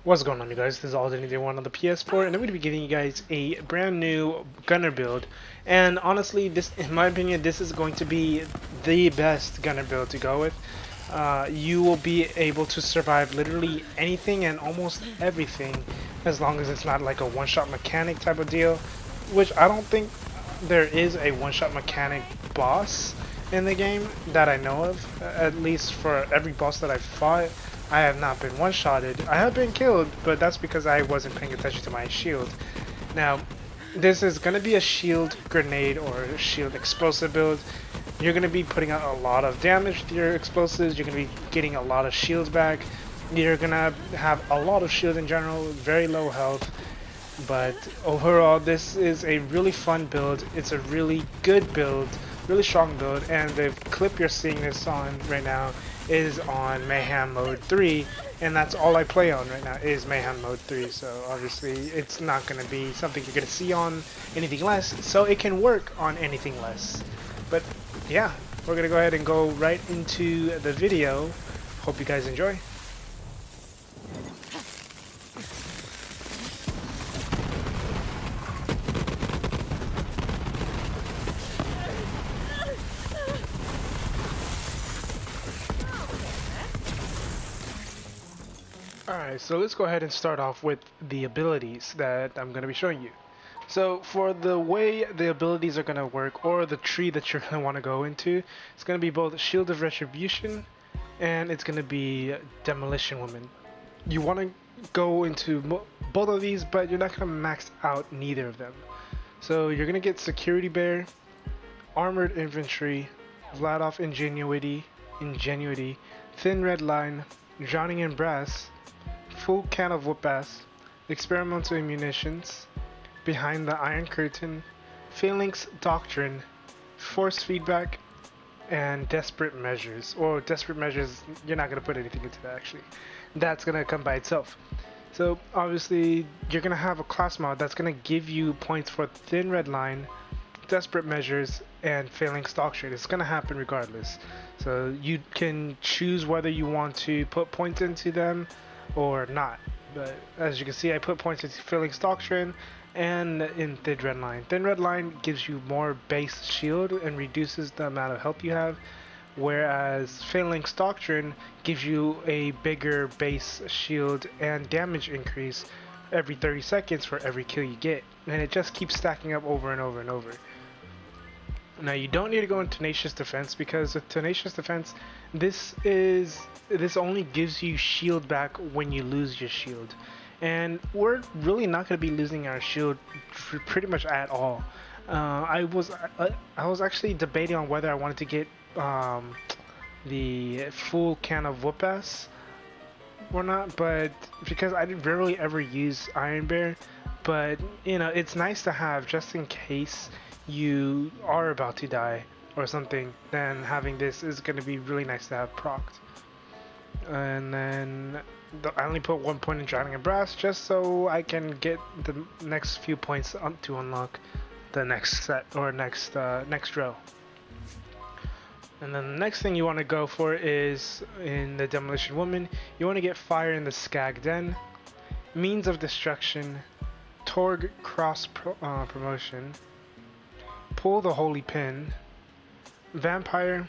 What's going on, you guys? This is Alden81 on the PS4, and I'm going to be giving you guys a brand new gunner build. And honestly, this, in my opinion, this is going to be the best gunner build to go with. You will be able to survive literally anything and almost everything, as long as it's not like a one-shot mechanic type of deal, which I don't think there is a one-shot mechanic boss in the game that I know of. At least for every boss that I've fought, I have not been one-shotted. I have been killed, but that's because I wasn't paying attention to my shield. Now, this is going to be a shield grenade or a shield explosive build. You're going to be putting out a lot of damage to your explosives. You're going to be getting a lot of shields back. You're going to have a lot of shield in general, very low health. But overall, this is a really fun build. It's a really good build, really strong build, and the clip you're seeing this on right now is on Mayhem Mode 3, and that's all I play on right now is Mayhem Mode 3, so obviously it's not going to be something you're going to see on anything less, so it can work on anything less. But yeah, we're going to go ahead and go right into the video. Hope you guys enjoy. Alright, so let's go ahead and start off with the abilities that I'm going to be showing you. So for the way the abilities are going to work, or the tree that you're going to want to go into, it's going to be both Shield of Retribution and it's going to be Demolition Woman. You want to go into both of these, but you're not going to max out neither of them. So you're going to get Security Bear, Armored Infantry, Vladoff Ingenuity, Thin Red Line, Drowning in Brass, Full Can of Whoop-Ass, Experimental Munitions, Behind the Iron Curtain, Phalanx Doctrine, Force Feedback, and Desperate Measures. Or Desperate Measures, you're not going to put anything into that actually. That's going to come by itself. So obviously you're going to have a class mod that's going to give you points for Thin Red Line, Desperate Measures, and Phalanx Doctrine. It's going to happen regardless. So you can choose whether you want to put points into them or not. But as you can see, I put points into Phalanx Doctrine and in Thin Red Line. Thin Red Line gives you more base shield and reduces the amount of health you have, whereas Phalanx Doctrine gives you a bigger base shield and damage increase every 30 seconds for every kill you get, and it just keeps stacking up over and over and over. Now you don't need to go in Tenacious Defense, because with Tenacious Defense, this only gives you shield back when you lose your shield, and we're really not going to be losing our shield pretty much at all. I was actually debating on whether I wanted to get the Full Can of Whoop-Ass or not, but because I didn't rarely ever use Iron Bear, but you know, it's nice to have just in case you are about to die or something. Then having this is going to be really nice to have procced. And then I only put 1 point in Drowning in Brass just so I can get the next few points to unlock the next set or next row. And then the next thing you want to go for is in the Demolition Woman, you want to get Fire in the Skag Den, Means of Destruction, Torg Cross Promotion, Pull the Holy Pin, Vampire,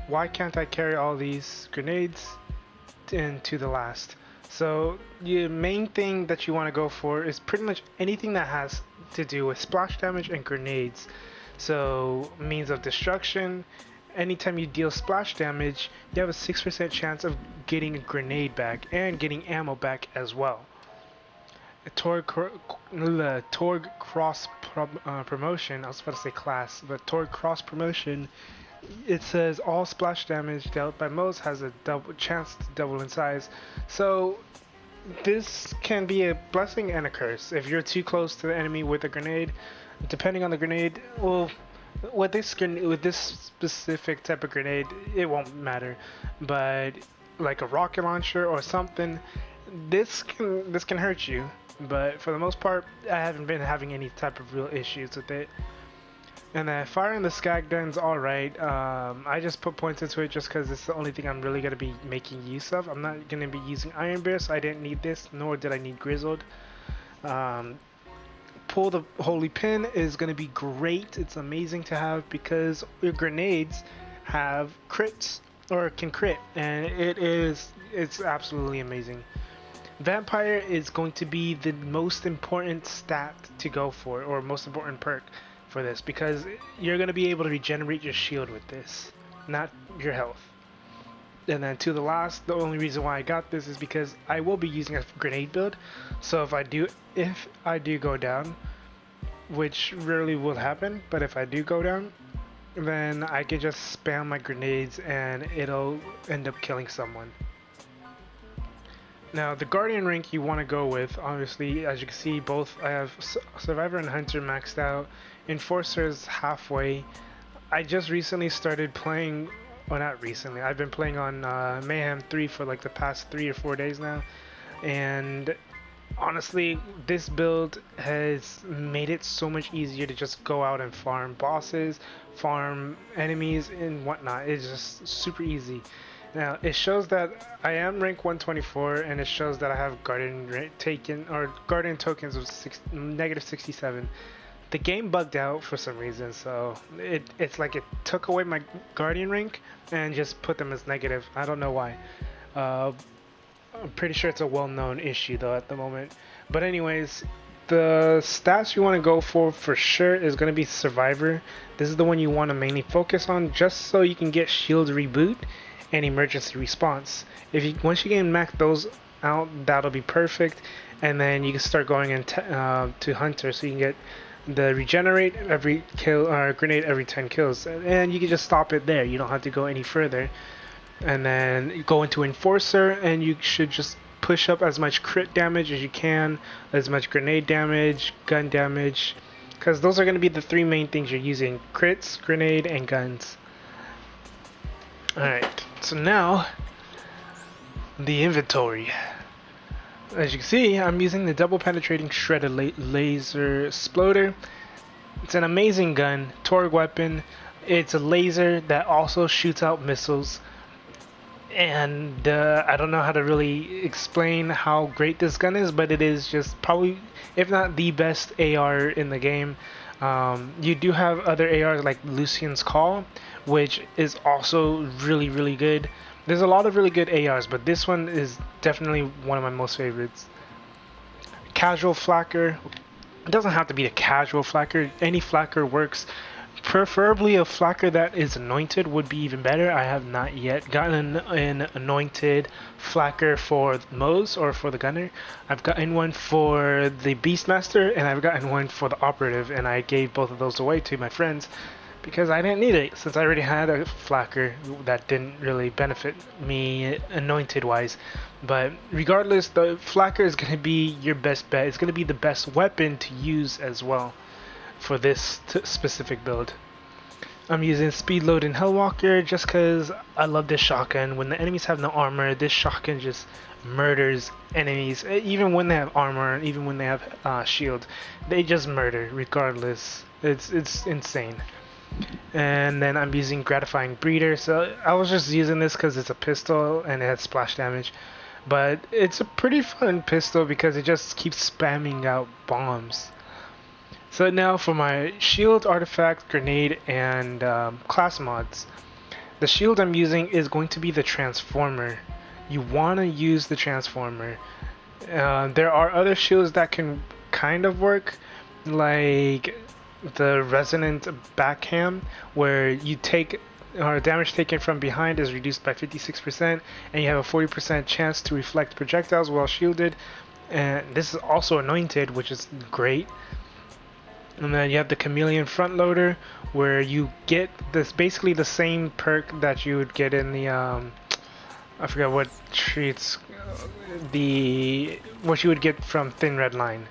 Why Can't I Carry All These Grenades, and to the last. So the main thing that you want to go for is pretty much anything that has to do with splash damage and grenades. So Means of Destruction, anytime you deal splash damage, you have a 6% chance of getting a grenade back and getting ammo back as well. Torg Cross Promotion, I was about to say class, but Torg Cross Promotion, it says all splash damage dealt by most has a chance to double in size. So this can be a blessing and a curse. If you're too close to the enemy with a grenade, depending on the grenade, well, with this specific type of grenade, it won't matter. But like a rocket launcher or something, this can hurt you. But for the most part, I haven't been having any type of real issues with it. And then firing the skag gun's alright. I just put points into it just because it's the only thing I'm really going to be making use of. I'm not going to be using Iron Bear, so I didn't need this, nor did I need Grizzled. Pull the Holy Pin is going to be great. It's amazing to have because your grenades have crits, or can crit, and it's absolutely amazing. Vampire is going to be the most important stat to go for, or most important perk for this, because you're going to be able to regenerate your shield with this, not your health. And then to the last, the only reason why I got this is because I will be using a grenade build. So if I do go down, which rarely will happen, but if I do go down, then I can just spam my grenades and it'll end up killing someone. Now the Guardian rank you want to go with, obviously, as you can see, both I have Survivor and Hunter maxed out. Enforcer is halfway. I just recently started playing, well, not recently, I've been playing on Mayhem 3 for like the past 3 or 4 days now, and honestly this build has made it so much easier to just go out and farm bosses, farm enemies and whatnot. It's just super easy. Now it shows that I am rank 124, and it shows that I have Guardian tokens of -67. The game bugged out for some reason, so it's like it took away my Guardian rank and just put them as negative. I don't know why. I'm pretty sure it's a well-known issue though at the moment. But anyways, the stats you want to go for sure is going to be Survivor. This is the one you want to mainly focus on, just so you can get shield reboot and emergency response. Once you can max those out, that'll be perfect, and then you can start going into to Hunter, so you can get the regenerate every kill, or grenade every 10 kills, and you can just stop it there. You don't have to go any further. And then you go into Enforcer, and you should just push up as much crit damage as you can, as much grenade damage, gun damage, because those are going to be the three main things you're using: crits, grenade, and guns. Alright, so now the inventory. As you can see, I'm using the double penetrating shredded laser exploder. It's an amazing gun, Torg weapon. It's a laser that also shoots out missiles. And I don't know how to really explain how great this gun is, but it is just probably, if not the best AR in the game. You do have other ARs like Lucian's Call, which is also really good. There's a lot of really good ARs, but this one is definitely one of my most favorites. Casual Flacker. It doesn't have to be a casual Flacker. Any Flacker works. Preferably a Flacker that is anointed would be even better. I have not yet gotten an anointed Flacker for Moze or for the Gunner. I've gotten one for the Beastmaster, and I've gotten one for the Operative, and I gave both of those away to my friends because I didn't need it, since I already had a Flacker that didn't really benefit me anointed wise. But regardless, the Flacker is going to be your best bet. It's going to be the best weapon to use as well for this specific build. I'm using Speed Load and Hellwalker just because I love this shotgun. When the enemies have no armor, this shotgun just murders enemies. Even when they have armor, even when they have shield, they just murder regardless. It's insane. And then I'm using Gratifying Breeder. So I was just using this because it's a pistol and it has splash damage. But it's a pretty fun pistol because it just keeps spamming out bombs. So now for my shield, artifact, grenade, and class mods. The shield I'm using is going to be the transformer. You want to use the transformer. There are other shields that can kind of work, like the resonant backhand, where you take damage taken from behind is reduced by 56%, and you have a 40% chance to reflect projectiles while shielded. And this is also anointed, which is great. And then you have the Chameleon Front Loader, where you get this basically the same perk that you would get in the I forgot what tree it's what you would get from Thin Red Line.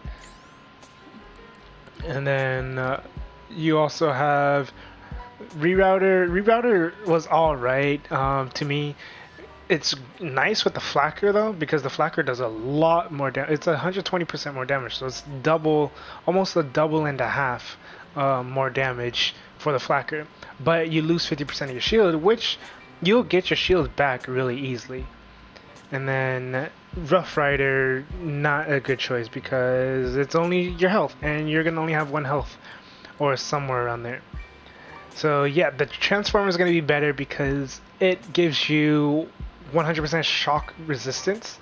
And then you also have Rerouter. Rerouter was alright to me. It's nice with the Flacker though, because the Flacker does a lot more damage. It's 120% more damage, so it's double, almost a double and a half more damage for the flacker, but you lose 50% of your shield, which you'll get your shield back really easily. And then Rough Rider, not a good choice because it's only your health, and you're gonna only have 1 health or somewhere around there. So yeah, the Transformer is gonna be better because it gives you 100% shock resistance,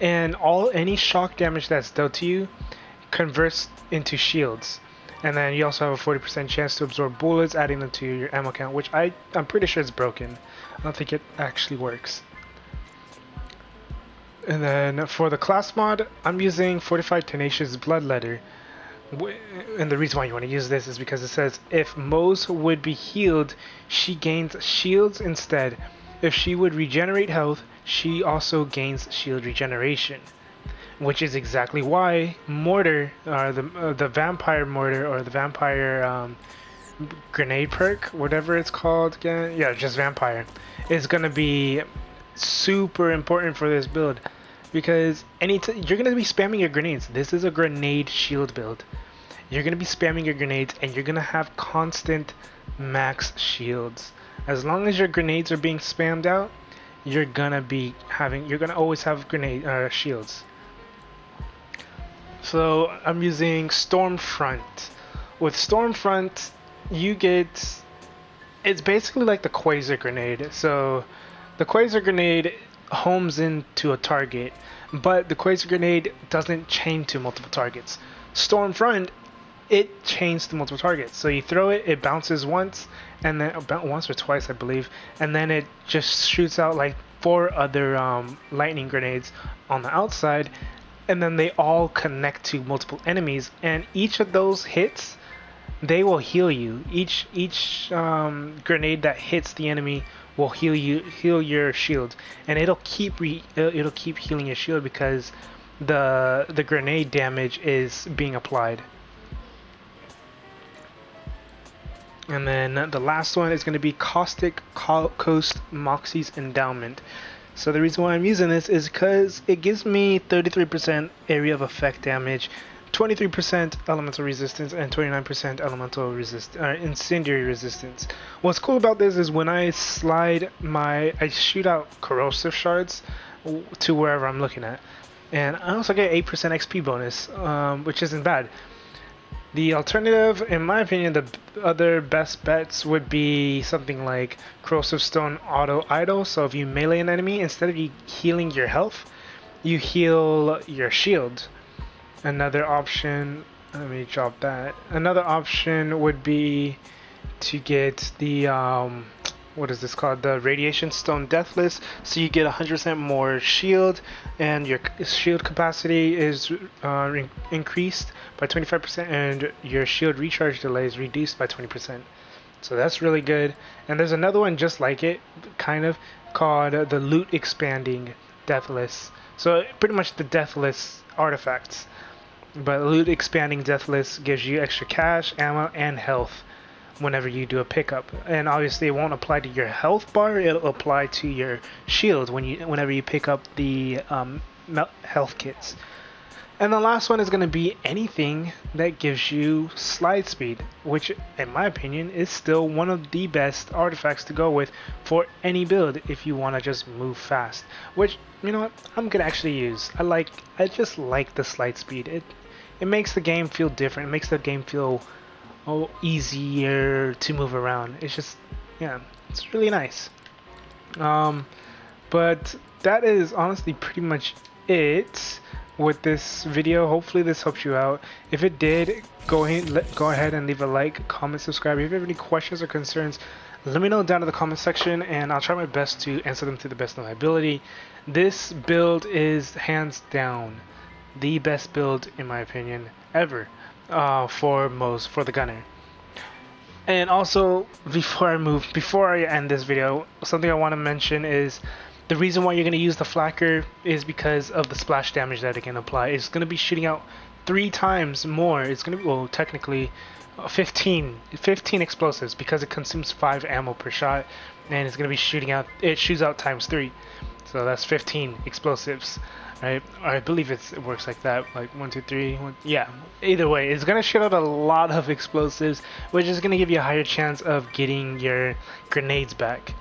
and any shock damage that's dealt to you converts into shields. And then you also have a 40% chance to absorb bullets, adding them to your ammo count, which I'm pretty sure it's broken. I don't think it actually works. And then for the class mod, I'm using 45 Tenacious Bloodletter. And the reason why you want to use this is because it says if Mose would be healed, she gains shields instead. If she would regenerate health, she also gains shield regeneration. Which is exactly why Mortar, the Vampire Mortar, or the Vampire Grenade perk, whatever it's called again, yeah, just Vampire, is going to be super important for this build. Because you're going to be spamming your grenades. This is a grenade shield build. You're going to be spamming your grenades, and you're going to have constant max shields. As long as your grenades are being spammed out, you're going to always have grenade shields. So I'm using Stormfront. With Stormfront, it's basically like the Quasar Grenade. So the Quasar Grenade homes into a target, but the Quasar Grenade doesn't chain to multiple targets. Stormfront, it chains to multiple targets. So you throw it, it bounces once, and then about once or twice, I believe, and then it just shoots out like 4 other lightning grenades on the outside, and then they all connect to multiple enemies, and each of those hits, they will heal you. Each grenade that hits the enemy will heal your shield, and it'll keep healing your shield because the grenade damage is being applied. And then the last one is going to be Caustic Coast Moxie's Endowment. So the reason why I'm using this is because it gives me 33% area of effect damage, 23% elemental resistance, and 29% elemental incendiary resistance. What's cool about this is when I I shoot out corrosive shards to wherever I'm looking at, and I also get 8% XP bonus, which isn't bad. The alternative, in my opinion, the other best bets would be something like Corrosive Stone Auto Idle. So if you melee an enemy, instead of you healing your health, you heal your shield. Another option, let me drop that. Another option would be to get the what is this called? The Radiation Stone Deathless. So you get 100% more shield, and your shield capacity is increased by 25%, and your shield recharge delay is reduced by 20%. So that's really good. And there's another one just like it, kind of, called the Loot Expanding Deathless. So pretty much the Deathless artifacts. But Loot Expanding Deathless gives you extra cash, ammo, and health whenever you do a pickup. And obviously it won't apply to your health bar, it'll apply to your shield whenever you pick up the health kits. And the last one is going to be anything that gives you slide speed, which in my opinion is still one of the best artifacts to go with for any build if you want to just move fast, which, you know what, I'm going to actually use. I just like the slide speed. It makes the game feel different. It makes the game feel easier to move around. It's just, yeah, it's really nice. But that is honestly pretty much it with this video. Hopefully this helps you out. If it did, go ahead and leave a like, comment, subscribe. If you have any questions or concerns, let me know down in the comment section, and I'll try my best to answer them to the best of my ability. This build is hands down the best build in my opinion ever for the gunner. And also, before I end this video, something I want to mention is the reason why you're going to use the flacker is because of the splash damage that it can apply. It's going to be shooting out 3 times more. It's going to be, well, technically 15 explosives, because it consumes 5 ammo per shot, and it's going to be shooting out, it shoots out times 3. So that's 15 explosives, right? Or I believe it works like that, like 1, 2, 3. Yeah. Either way, it's gonna shoot out a lot of explosives, which is gonna give you a higher chance of getting your grenades back.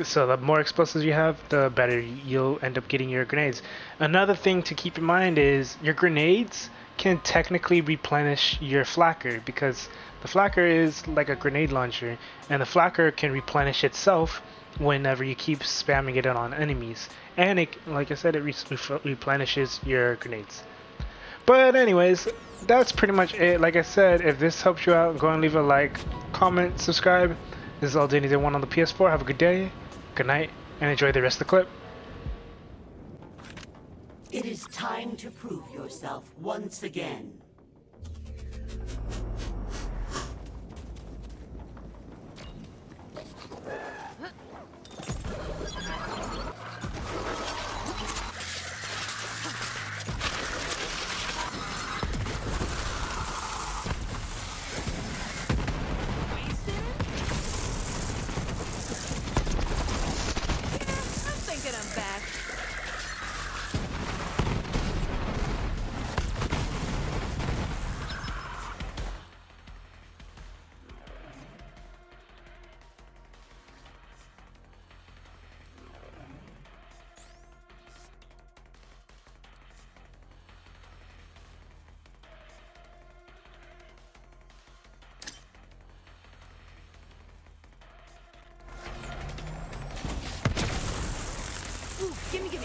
So the more explosives you have, the better you'll end up getting your grenades. Another thing to keep in mind is your grenades can technically replenish your flakker, because the flakker is like a grenade launcher, and the flakker can replenish itself whenever you keep spamming it on enemies. And it, like I said, it replenishes your grenades. But anyways, that's pretty much it. Like I said, if this helps you out, go and leave a like, comment, subscribe. This is all Danny Day 1 on the PS4. Have a good day, good night, and enjoy the rest of the clip. It is time to prove yourself once again. Gimme.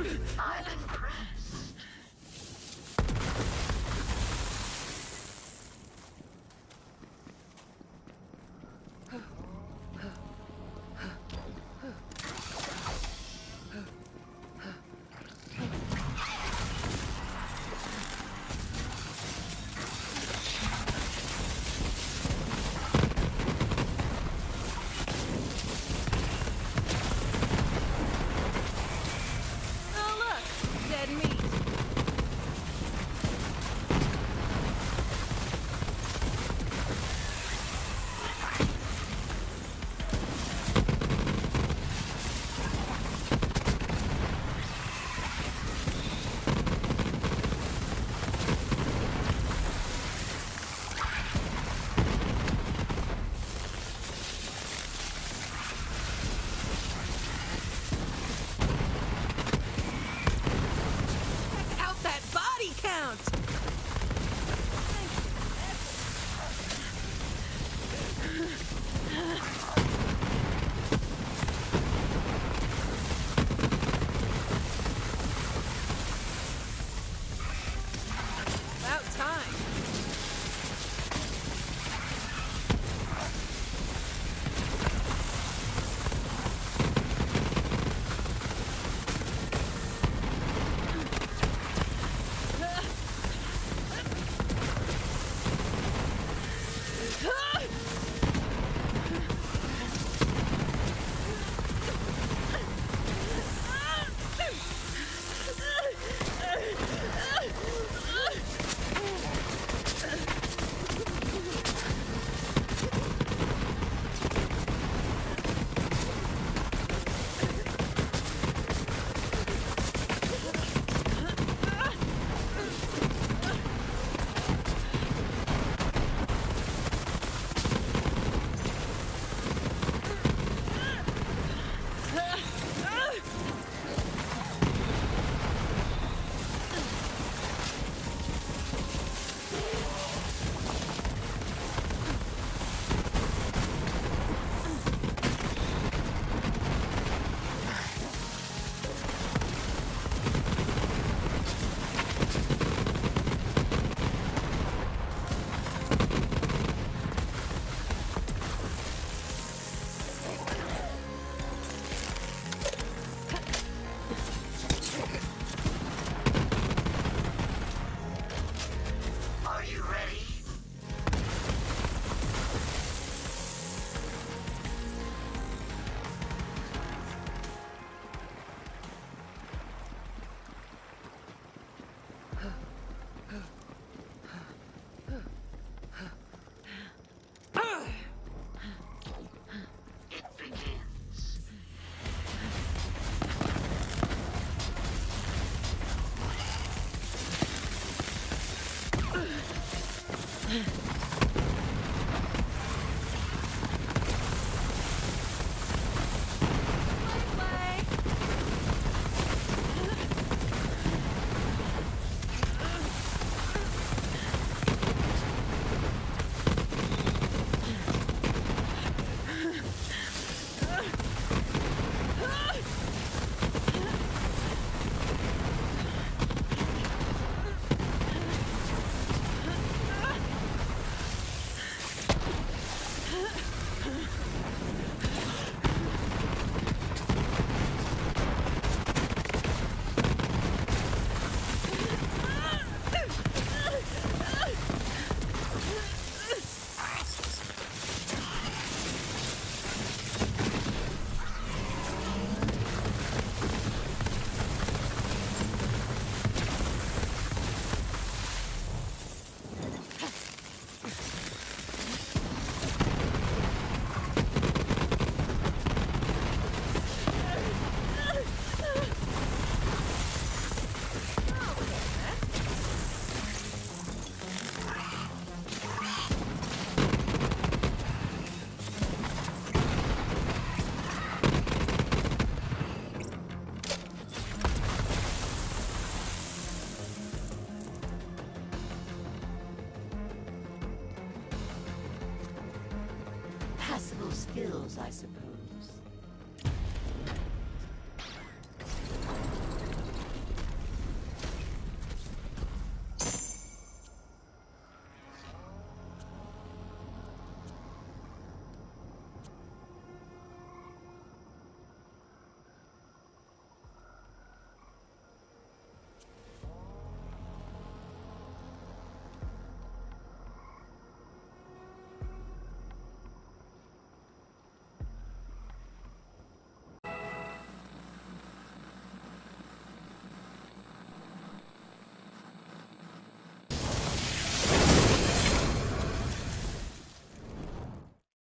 I'm impressed. Oh look, dead meat. Check out that body count! About time. Are you ready? It begins. Play. Passable skills, I suppose.